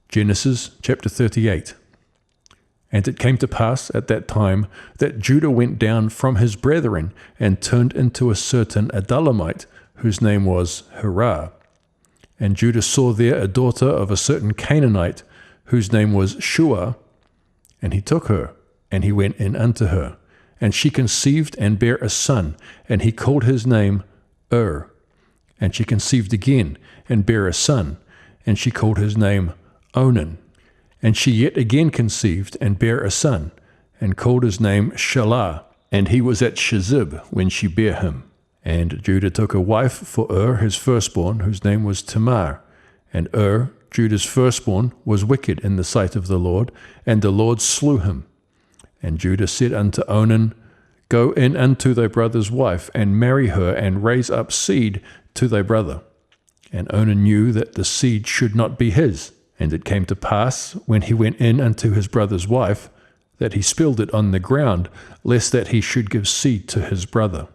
Genesis chapter 38. And it came to pass at that time that Judah went down from his brethren and turned into a certain Adullamite, whose name was Hirah. And Judah saw there a daughter of a certain Canaanite, whose name was Shua. And he took her, and he went in unto her. And she conceived and bare a son, and he called his name And she conceived again, and bare a son, and she called his name Onan. And she yet again conceived, and bare a son, and called his name Shelah. And he was at Shezib when she bare him. And Judah took a wife for his firstborn, whose name was Tamar. And Judah's firstborn, was wicked in the sight of the Lord, and the Lord slew him. And Judah said unto Onan, Go in unto thy brother's wife, and marry her, and raise up seed to thy brother. And Onan knew that the seed should not be his. And it came to pass, when he went in unto his brother's wife, that he spilled it on the ground, lest that he should give seed to his brother.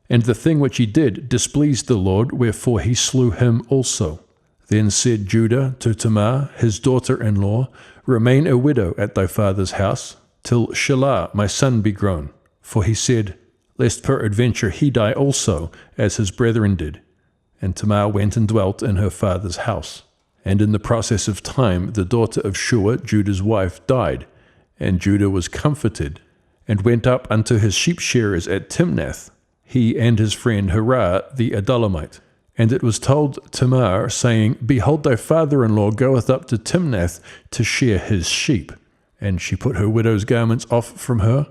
And the thing which he did displeased the Lord, wherefore he slew him also. Then said Judah to Tamar, his daughter-in-law, Remain a widow at thy father's house, till Shelah my son be grown. For he said, Lest peradventure he die also, as his brethren did. And Tamar went and dwelt in her father's house. And in the process of time the daughter of Shua, Judah's wife, died. And Judah was comforted, and went up unto his sheep shearers at Timnath, he and his friend Hirah the Adullamite. And it was told Tamar, saying, Behold, thy father-in-law goeth up to Timnath to shear his sheep. And she put her widow's garments off from her,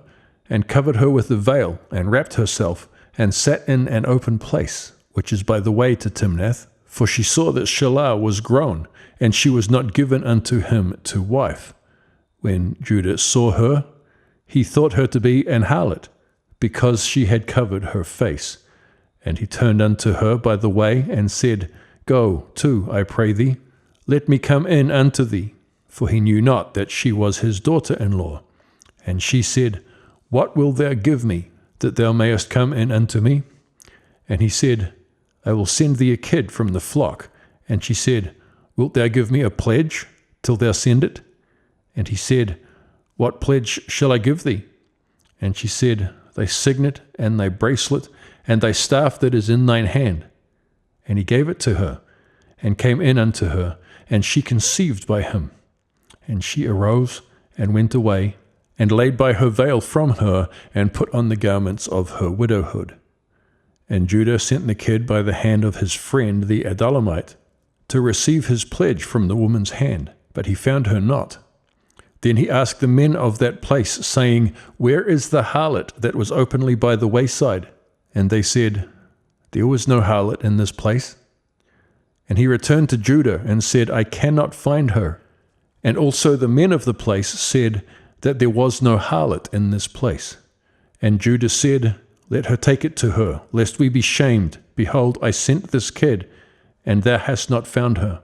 and covered her with a veil, and wrapped herself, and sat in an open place, which is by the way to Timnath, for she saw that Shelah was grown, and she was not given unto him to wife. When Judah saw her, he thought her to be an harlot, because she had covered her face. And he turned unto her by the way, and said, Go to, I pray thee, let me come in unto thee. For he knew not that she was his daughter-in-law. And she said, What wilt thou give me, that thou mayest come in unto me? And he said, I will send thee a kid from the flock. And she said, Wilt thou give me a pledge, till thou send it? And he said, What pledge shall I give thee? And she said, Thy signet, and thy bracelet, and thy staff that is in thine hand. And he gave it to her, and came in unto her, and she conceived by him. And she arose, and went away, and laid by her veil from her, and put on the garments of her widowhood. And Judah sent the kid by the hand of his friend the Adullamite, to receive his pledge from the woman's hand, but he found her not. Then he asked the men of that place, saying, Where is the harlot that was openly by the wayside? And they said, There was no harlot in this place. And he returned to Judah, and said, I cannot find her. And also the men of the place said that there was no harlot in this place. And Judah said, Let her take it to her, lest we be shamed. Behold, I sent this kid, and thou hast not found her.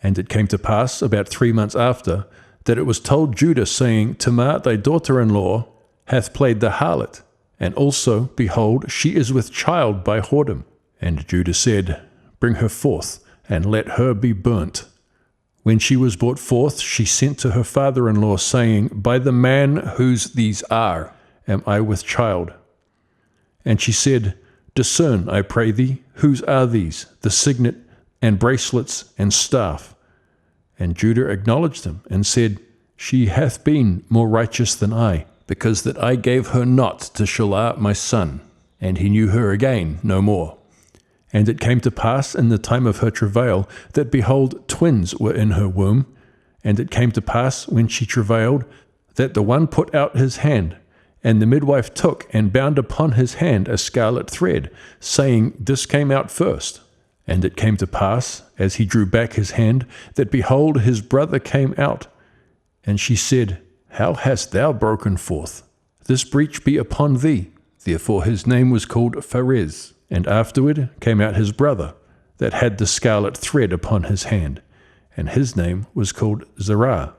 And it came to pass, about 3 months after, that it was told Judah, saying, Tamar thy daughter-in-law hath played the harlot, and also, behold, she is with child by whoredom. And Judah said, Bring her forth, and let her be burnt. When she was brought forth, she sent to her father-in-law, saying, By the man whose these are, am I with child. And she said, Discern, I pray thee, whose are these, the signet, and bracelets, and staff? And Judah acknowledged them, and said, She hath been more righteous than I, because that I gave her not to Shelah my son. And he knew her again no more. And it came to pass in the time of her travail, that behold, twins were in her womb. And it came to pass, when she travailed, that the one put out his hand, and the midwife took and bound upon his hand a scarlet thread, saying, This came out first. And it came to pass, as he drew back his hand, that behold, his brother came out. And she said, How hast thou broken forth? This breach be upon thee. Therefore his name was called Pharez. And afterward came out his brother, that had the scarlet thread upon his hand, and his name was called Zerah.